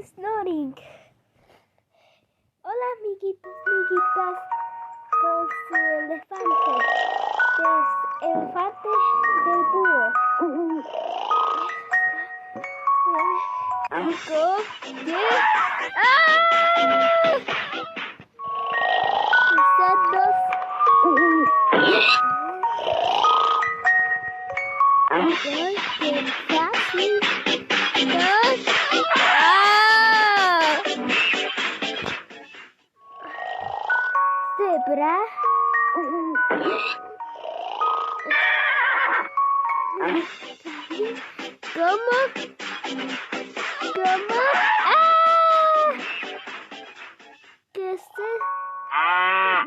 Snoring. Hola amiguitos, amiguitas, con su elefante, que es elefante del búho. Zebra. ¿Cómo? ¿Qué es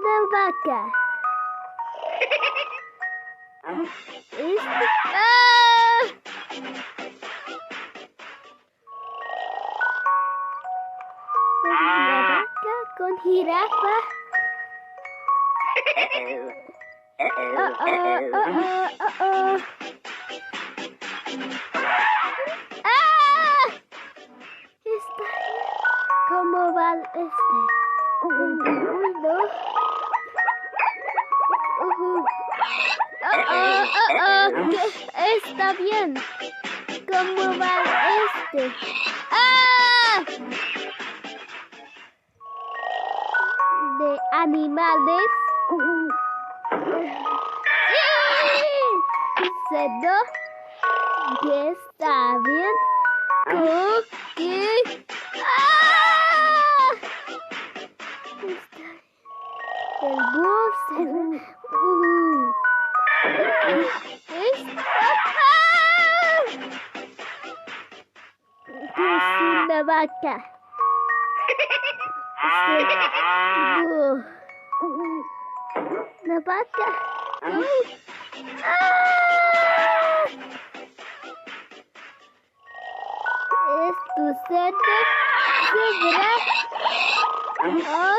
una vaca? Es una vaca con jirafa. ¿Cómo va el ruido? Está bien. ¿Cómo va de animales? Cerdo, que está bien. Cookie. El bus. Es una vaca. Una vaca. Es tu cerdo, zebra. ¿Cómo va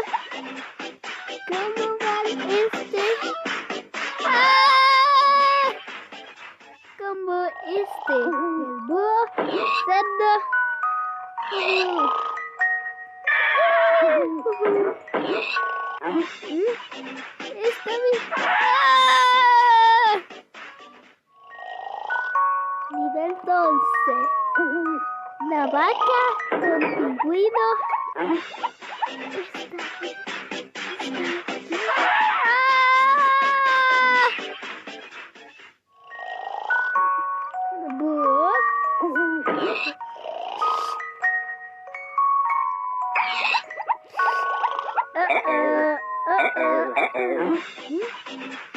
como el búho, cerdo. Está bien. Nivel 12. La vaca con pingüino. Búho.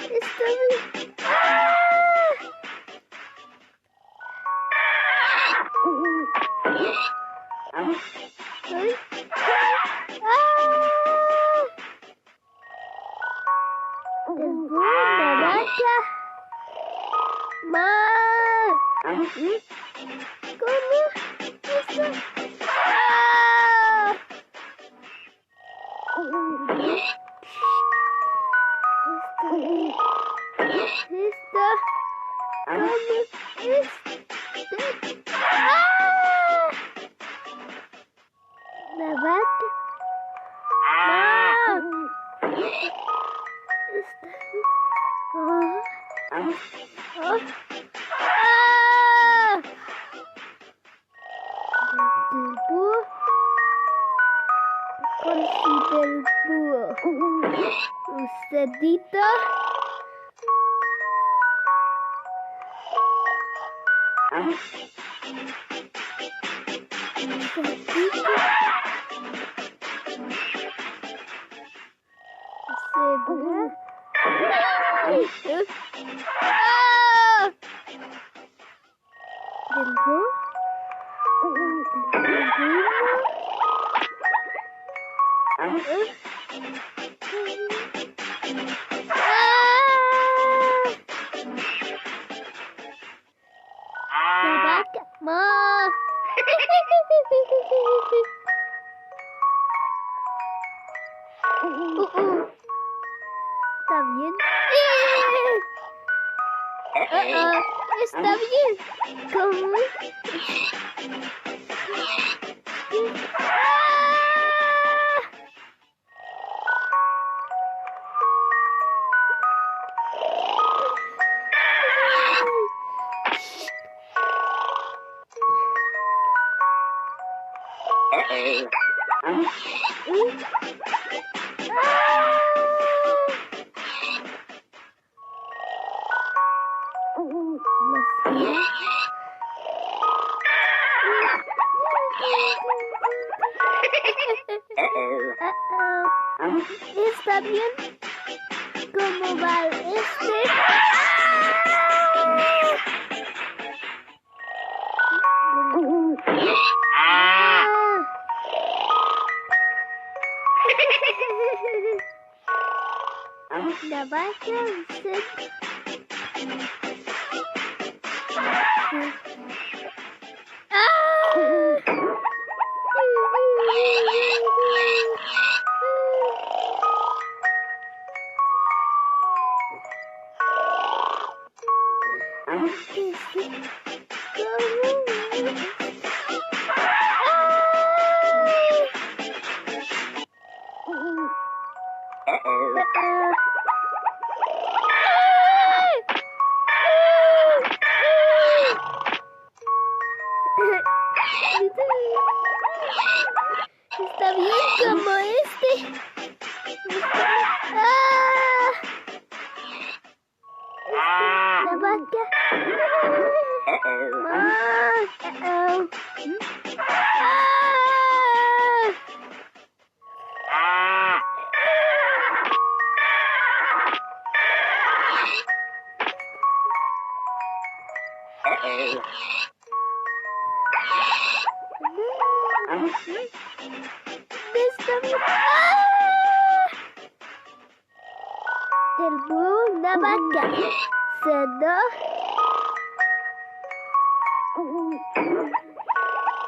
Está bien. El búho, la vaca. ¿Cómo? Eso. La vaca. El búho. Consigue el búho. Un cerdito. Zebra. Del búho. La vaca. Está bien. Está bien. ¿Cómo? ¿Está bien? ¿Cómo va este? La vaca se... Está bien como este. La vaca. Está bien. El búho, la vaca, cerdo,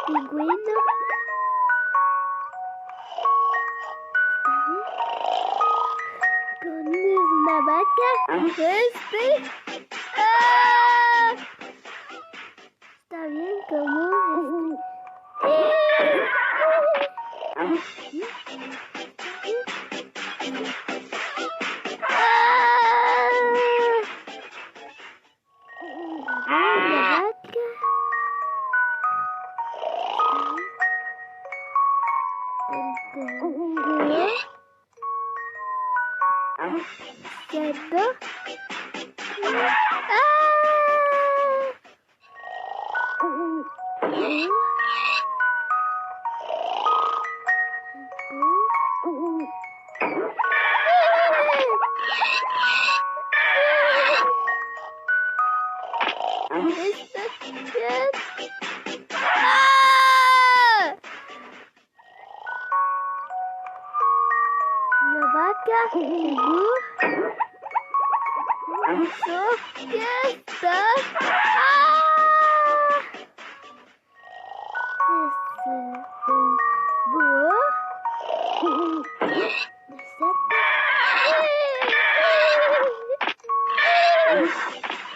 pingüino, con una vaca, está bien como cerdo. La vaca, el búho, ¿qué está? El búho,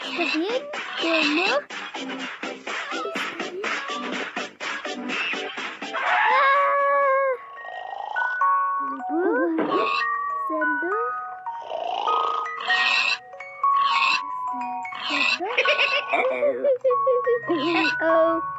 ¿está bien? ¿Cómo? Uh-oh.